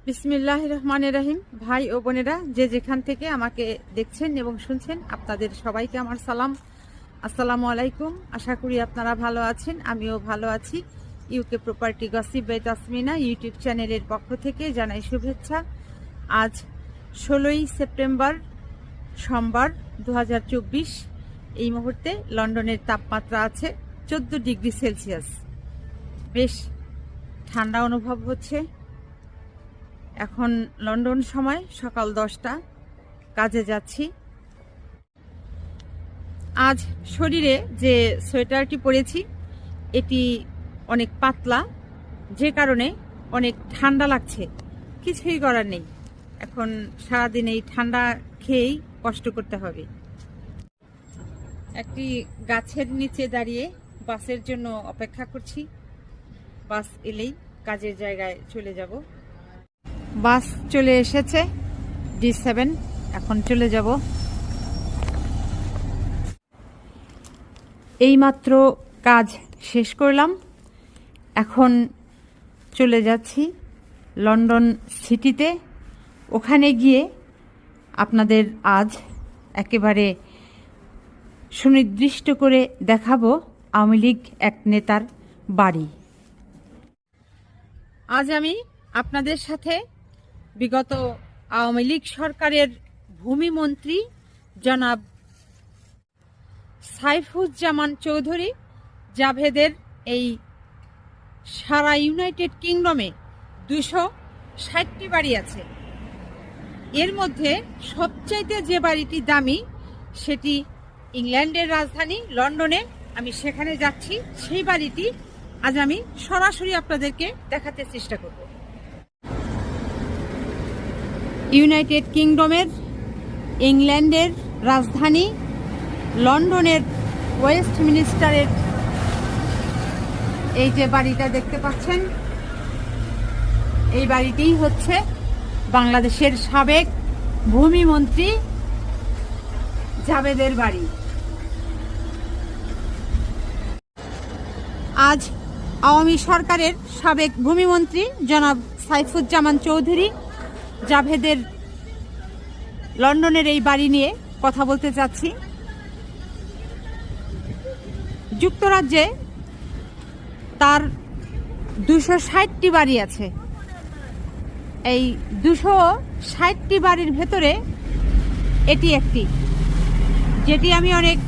বিসমিল্লাহির রহমানির রহিম। ভাই ও বোনেরা, যে যেখান থেকে আমাকে দেখছেন এবং শুনছেন, আপনাদের সবাইকে আমার সালাম, আসসালামু আলাইকুম। আশা করি আপনারা ভালো আছেন, আমিও ভালো আছি। UK property gossip by Tasmina YouTube চ্যানেলের পক্ষ থেকে জানাই শুভেচ্ছা। আজ 16ই সেপ্টেম্বর, সোমবার 2024। এই মুহূর্তে লন্ডনের তাপমাত্রা আছে 14 ডিগ্রি সেলসিয়াস। বেশ ঠান্ডা অনুভব হচ্ছে। এখন লন্ডন সময় সকাল 10টা, কাজে যাচ্ছি। আজ শরীরে যে সোয়েটারটি পরেছি এটি অনেক পাতলা, যে কারণে অনেক ঠান্ডা লাগছে। কিছুই করার নেই, এখন সারাদিন এই ঠান্ডা খেয়েই কষ্ট করতে হবে। একটি গাছের নিচে দাঁড়িয়ে বাসের জন্য অপেক্ষা করছি। বাস এলেই কাজের জায়গায় চলে যাব। বাস চলে এসেছে, D7। এখন চলে যাব। এইমাত্র কাজ শেষ করলাম, এখন চলে যাচ্ছি লন্ডন সিটিতে। ওখানে গিয়ে আপনাদের আজ একেবারে সুনির্দিষ্ট করে দেখাবো আওয়ামী লীগ এক নেতার বাড়ি। আজ আমি আপনাদের সাথে বিগত আওয়ামী লীগ সরকারের ভূমিমন্ত্রী জনাব সাইফুজ্জামান চৌধুরী জাভেদের এই সারা ইউনাইটেড কিংডমে 260টি বাড়ি আছে। এর মধ্যে সবচাইতে যে বাড়িটি দামি সেটি ইংল্যান্ডের রাজধানী লন্ডনে। আমি সেখানে যাচ্ছি, সেই বাড়িটি আজ আমি সরাসরি আপনাদেরকে দেখাতে চেষ্টা করব। ইউনাইটেড কিংডমের ইংল্যান্ডের রাজধানী লন্ডনের ওয়েস্টমিনিস্টারের এই যে বাড়িটা দেখতে পাচ্ছেন, এই বাড়িটিই হচ্ছে বাংলাদেশের সাবেক ভূমিমন্ত্রী জাভেদের বাড়ি। আজ আওয়ামী সরকারের সাবেক ভূমিমন্ত্রী জনাব সাইফুজ্জামান চৌধুরী জাভেদের লন্ডনের এই বাড়ি নিয়ে কথা বলতে চাচ্ছি। যুক্তরাজ্যে তার 260টি বাড়ি আছে। এই 260টি বাড়ির ভেতরে এটি একটি, যেটি আমি অনেক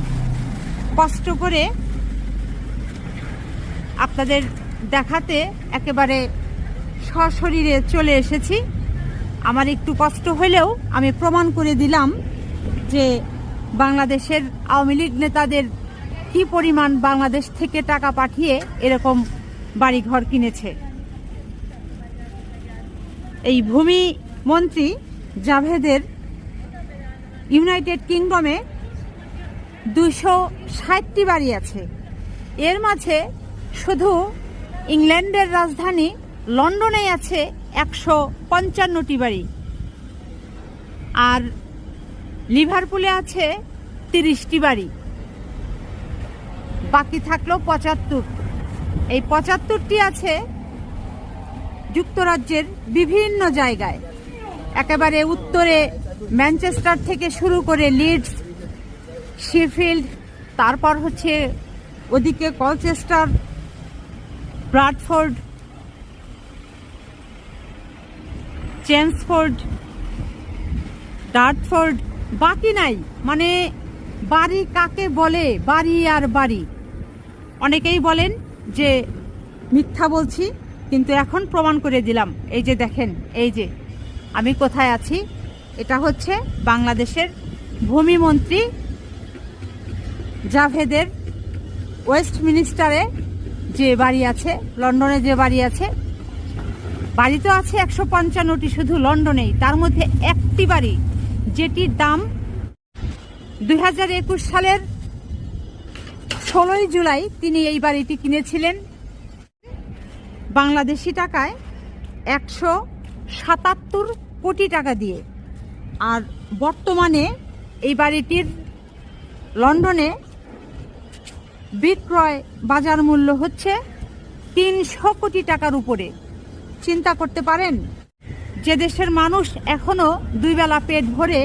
কষ্ট করে আপনাদের দেখাতে একেবারে সশরীরে চলে এসেছি। আমার একটু কষ্ট হলেও আমি প্রমাণ করে দিলাম যে বাংলাদেশের আওয়ামী লীগ নেতাদের কি পরিমাণ বাংলাদেশ থেকে টাকা পাঠিয়ে এরকম বাড়িঘর কিনেছে। এই ভূমিমন্ত্রী জাভেদের ইউনাইটেড কিংডমে 260টি বাড়ি আছে। এর মাঝে শুধু ইংল্যান্ডের রাজধানী লন্ডনে আছে 155টি বাড়ি, আর লিভারপুলে আছে 30টি বাড়ি। বাকি থাকলো 75। এই 75টি আছে যুক্তরাজ্যের বিভিন্ন জায়গায়। একেবারে উত্তরে ম্যানচেস্টার থেকে শুরু করে লিডস, শেফিল্ড, তারপর হচ্ছে ওদিকে কলচেস্টার, ব্রাডফোর্ড, চেমসফোর্ড, ডার্টফোর্ড, বাকি নাই। মানে বাড়ি কাকে বলে? বাড়ি আর বাড়ি। অনেকেই বলেন যে মিথ্যা বলছি, কিন্তু এখন প্রমাণ করে দিলাম। এই যে দেখেন, এই যে আমি কোথায় আছি, এটা হচ্ছে বাংলাদেশের ভূমিমন্ত্রী জাভেদের ওয়েস্টমিনিস্টারে যে বাড়ি আছে, লন্ডনে যে বাড়ি আছে। বাড়ি তো আছে 155টি শুধু লন্ডনেই, তার মধ্যে একটি বাড়ি যেটির দাম 2021 সালের 16ই জুলাই তিনি এই বাড়িটি কিনেছিলেন বাংলাদেশি টাকায় 177 কোটি টাকা দিয়ে। আর বর্তমানে এই বাড়িটির লন্ডনে বিক্রয় বাজার মূল্য হচ্ছে 300 কোটি টাকার উপরে। চিন্তা করতে পারেন, যে দেশের মানুষ এখনো দুই বেলা পেট ভরে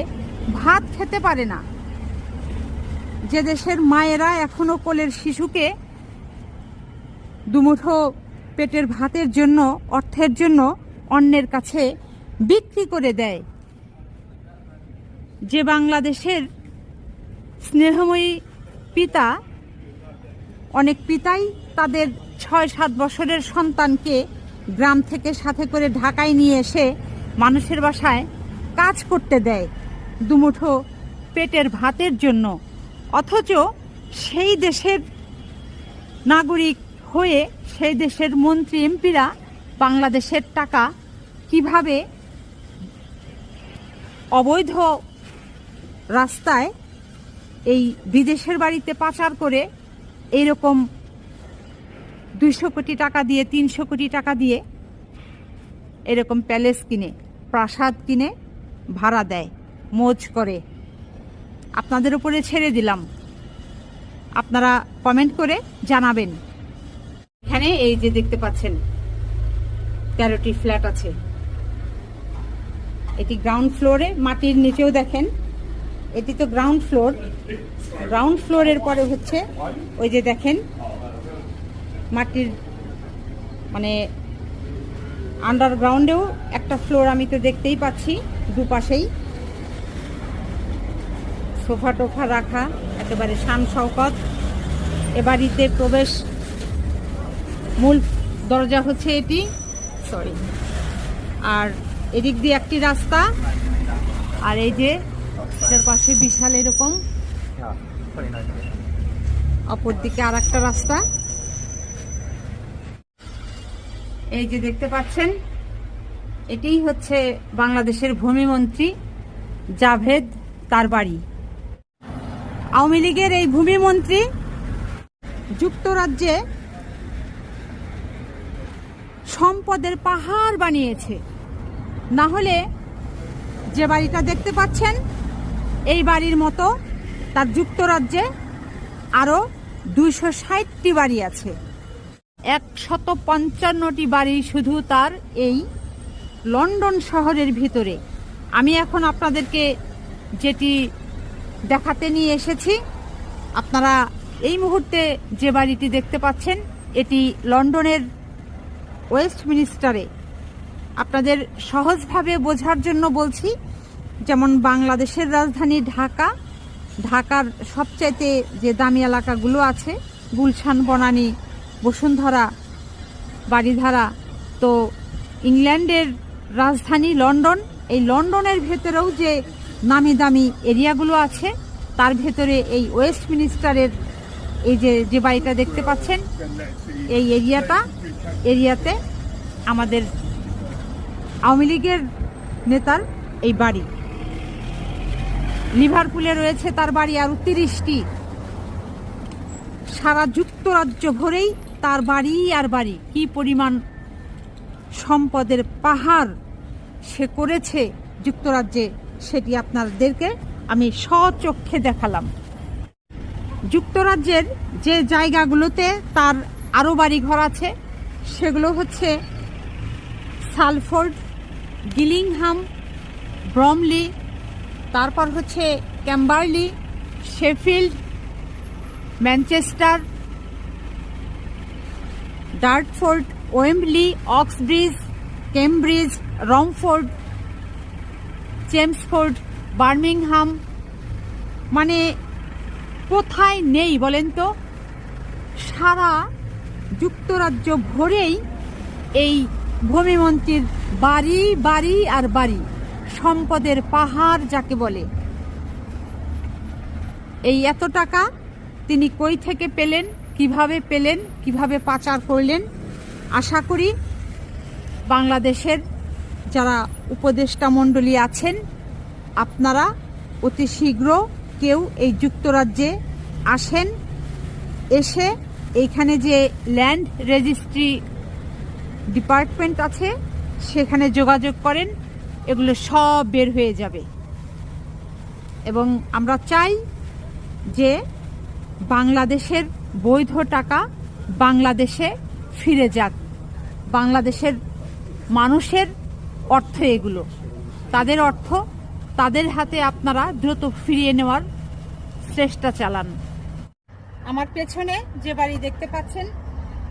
ভাত খেতে পারে না, যে দেশের মায়েরা এখনো কোলের শিশুকে দুমুঠো পেটের ভাতের জন্য, অর্থের জন্য অন্যের কাছে বিক্রি করে দেয়, যে বাংলাদেশের স্নেহময়ী পিতা, অনেক পিতাই তাদের 6-7 বছরের সন্তানকে গ্রাম থেকে সাথে করে ঢাকায় নিয়ে এসে মানুষের বাসায় কাজ করতে দেয় দুমুঠো পেটের ভাতের জন্য, অথচ সেই দেশের নাগরিক হয়ে সেই দেশের মন্ত্রী এমপিরা বাংলাদেশের টাকা কিভাবে অবৈধ রাস্তায় এই বিদেশের বাড়িতে পাচার করে এইরকম 200 কোটি টাকা দিয়ে, 300 কোটি টাকা দিয়ে এরকম প্যালেস কিনে, প্রাসাদ কিনে ভাড়া দেয়, মौज করে। আপনাদের উপরে ছেড়ে দিলাম, আপনারা কমেন্ট করে জানাবেন। এখানে এই যে দেখতে পাচ্ছেন 13টি ফ্ল্যাট আছে, এটি গ্রাউন্ড ফ্লোরে, মাটির নিচেও দেখেন, এটি তো গ্রাউন্ড ফ্লোর, গ্রাউন্ড ফ্লোরের পরে হচ্ছে ওই যে দেখেন মাটির মানে আন্ডারগ্রাউন্ডেও একটা ফ্লোর আমি তো দেখতেই পাচ্ছি, দুপাশেই সোফা টোফা রাখা, একেবারে শান শওকত। এ বাড়িতে প্রবেশ মূল দরজা হচ্ছে এটি, সরি, আর এদিক দিয়ে একটি রাস্তা, আর এই যে এটার পাশে বিশাল এরকম অপর দিকে আর একটা রাস্তা। এই যে দেখতে পাচ্ছেন এটিই হচ্ছে বাংলাদেশের ভূমিমন্ত্রী জাভেদ, তার বাড়ি। আওয়ামী লীগের এই ভূমিমন্ত্রী যুক্তরাজ্যে সম্পদের পাহাড় বানিয়েছে, না হলে যে বাড়িটা দেখতে পাচ্ছেন এই বাড়ির মতো তার যুক্তরাজ্যে আরো 260টি বাড়ি আছে, 155টি বাড়ি শুধু তার এই লন্ডন শহরের ভিতরে। আমি এখন আপনাদেরকে যেটি দেখাতে নিয়ে এসেছি, আপনারা এই মুহূর্তে যে বাড়িটি দেখতে পাচ্ছেন এটি লন্ডনের ওয়েস্টমিনিস্টারে। আপনাদের সহজভাবে বোঝার জন্য বলছি, যেমন বাংলাদেশের রাজধানী ঢাকা, ঢাকার সবচাইতে যে দামি এলাকাগুলো আছে গুলশান, বনানী, বসুন্ধরা, বাড়িধারা, তো ইংল্যান্ডের রাজধানী লন্ডন, এই লন্ডনের ভেতরেও যে নামি দামি এরিয়াগুলো আছে তার ভেতরে এই ওয়েস্টমিনিস্টারের এই যে বাড়িটা দেখতে পাচ্ছেন, এই এরিয়াতে আমাদের আওয়ামী লীগের নেতার এই বাড়ি। লিভারপুলে রয়েছে তার বাড়ি আরো 30টি। সারা যুক্তরাজ্য ভরেই তার বাড়ি আর বাড়ি। কি পরিমাণ সম্পদের পাহাড় সে করেছে যুক্তরাজ্যে, সেটি আপনাদেরকে আমি স্বচক্ষে দেখালাম। যুক্তরাজ্যের যে জায়গাগুলোতে তার আরও বাড়িঘর আছে সেগুলো হচ্ছে সালফোর্ড, গিলিংহাম, ব্রমলি, তারপর হচ্ছে Camberley, Sheffield, Manchester, Dartford, Wembley, Uxbridge, Cambridge, Romford, Chelmsford, Birmingham, মানে কোথায় নেই বলেন তো? সারা যুক্তরাজ্য ভরেই এই ভূমিমন্ত্রীর বাড়ি বাড়ি আর বাড়ি, সম্পদের পাহাড় যাকে বলে। এই এত টাকা তিনি কই থেকে পেলেন, কিভাবে পেলেন, কিভাবে পাচার করলেন? আশা করি বাংলাদেশের যারা উপদেষ্টা মণ্ডলী আছেন আপনারা অতি শীঘ্র কেউ এই যুক্তরাজ্যে আসেন, এসে এইখানে যে ল্যান্ড রেজিস্ট্রি ডিপার্টমেন্ট আছে সেখানে যোগাযোগ করেন, এগুলো সব বের হয়ে যাবে। এবং আমরা চাই যে বাংলাদেশের বৈধ টাকা বাংলাদেশে ফিরে যাক, বাংলাদেশের মানুষের অর্থ এগুলো, তাদের অর্থ তাদের হাতে আপনারা দ্রুত ফিরিয়ে নেওয়ার চেষ্টা চালান। আমার পেছনে যে বাড়ি দেখতে পাচ্ছেন,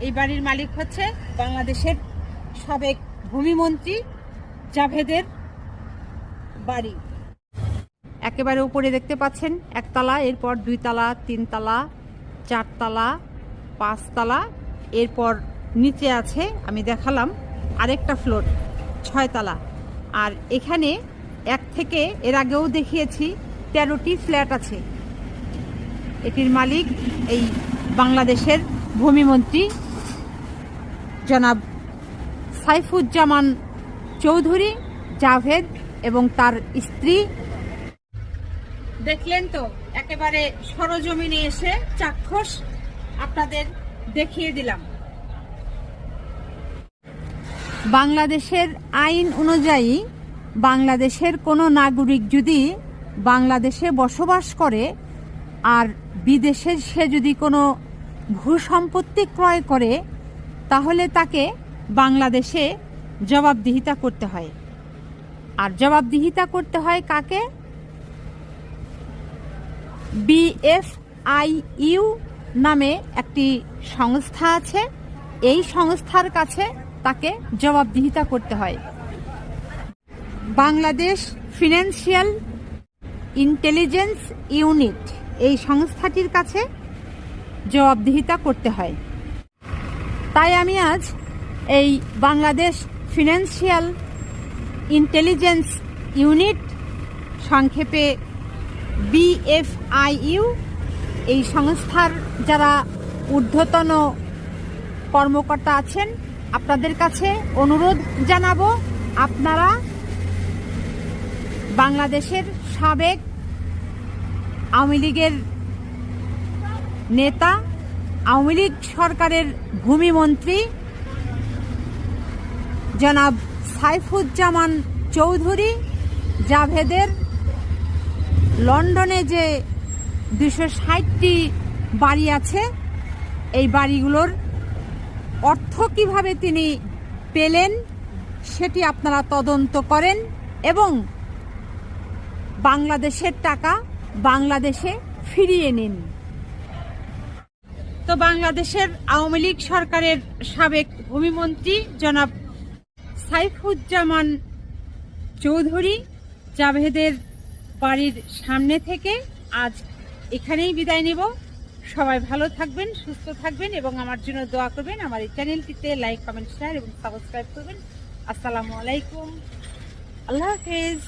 এই বাড়ির মালিক হচ্ছে বাংলাদেশের সাবেক ভূমিমন্ত্রী জাভেদের বাড়ি। একেবারে উপরে দেখতে পাচ্ছেন একতলা, এরপর 2 তলা, 3 তলা, 4 তলা, 5 তলা, এরপর নিচে আছে আমি দেখালাম আরেকটা ফ্লোর 6 তলা। আর এখানে এক থেকে এর আগেও দেখিয়েছি 13টি ফ্ল্যাট আছে। এটির মালিক এই বাংলাদেশের ভূমিমন্ত্রী জনাব সাইফুজ্জামান চৌধুরী জাভেদ এবং তার স্ত্রী। দেখলেন তো, একেবারে সরজমিনে এসে চাক্ষুষ আপনাদের দেখিয়ে দিলাম। বাংলাদেশের আইন অনুযায়ী বাংলাদেশের কোনো নাগরিক যদি বাংলাদেশে বসবাস করে আর বিদেশে সে যদি কোনো ভূসম্পত্তি ক্রয় করে, তাহলে তাকে বাংলাদেশে জবাবদিহিতা করতে হয়। আর জবাবদিহিতা করতে হয় কাকে? BFIU নামে একটি সংস্থা আছে, এই সংস্থার কাছে তাকে জবাবদিহিতা করতে হয়। বাংলাদেশ ফিনান্সিয়াল ইন্টেলিজেন্স ইউনিট, এই সংস্থাটির কাছে জবাবদিহিতা করতে হয়। তাই আমি আজ এই বাংলাদেশ ফিনান্সিয়াল ইন্টেলিজেন্স ইউনিট, সংক্ষেপে BFIU, এই সংস্থার যারা ঊর্ধ্বতন কর্মকর্তা আছেন, আপনাদের কাছে অনুরোধ জানাবো, আপনারা বাংলাদেশের সাবেক আওয়ামী লীগের নেতা, আওয়ামী লীগ সরকারের ভূমিমন্ত্রী জনাব সাইফুজ্জামান চৌধুরী জাভেদের লন্ডনে যে 260টি বাড়ি আছে, এই বাড়িগুলোর অর্থ কিভাবে তিনি পেলেন সেটি আপনারা তদন্ত করেন এবং বাংলাদেশের টাকা বাংলাদেশে ফিরিয়ে নিন। তো বাংলাদেশের আওয়ামী লীগ সরকারের সাবেক ভূমিমন্ত্রী জনাব সাইফুজ্জামান চৌধুরী জাভেদের বাড়ির সামনে থেকে আজ এখানেই বিদায় নেব। সবাই ভালো থাকবেন, সুস্থ থাকবেন এবং আমার জন্য দোয়া করবেন। আমার এই চ্যানেলটিতে লাইক, কমেন্ট, শেয়ার এবং সাবস্ক্রাইব করবেন। আসসালামু আলাইকুম, আল্লাহ হাফেজ।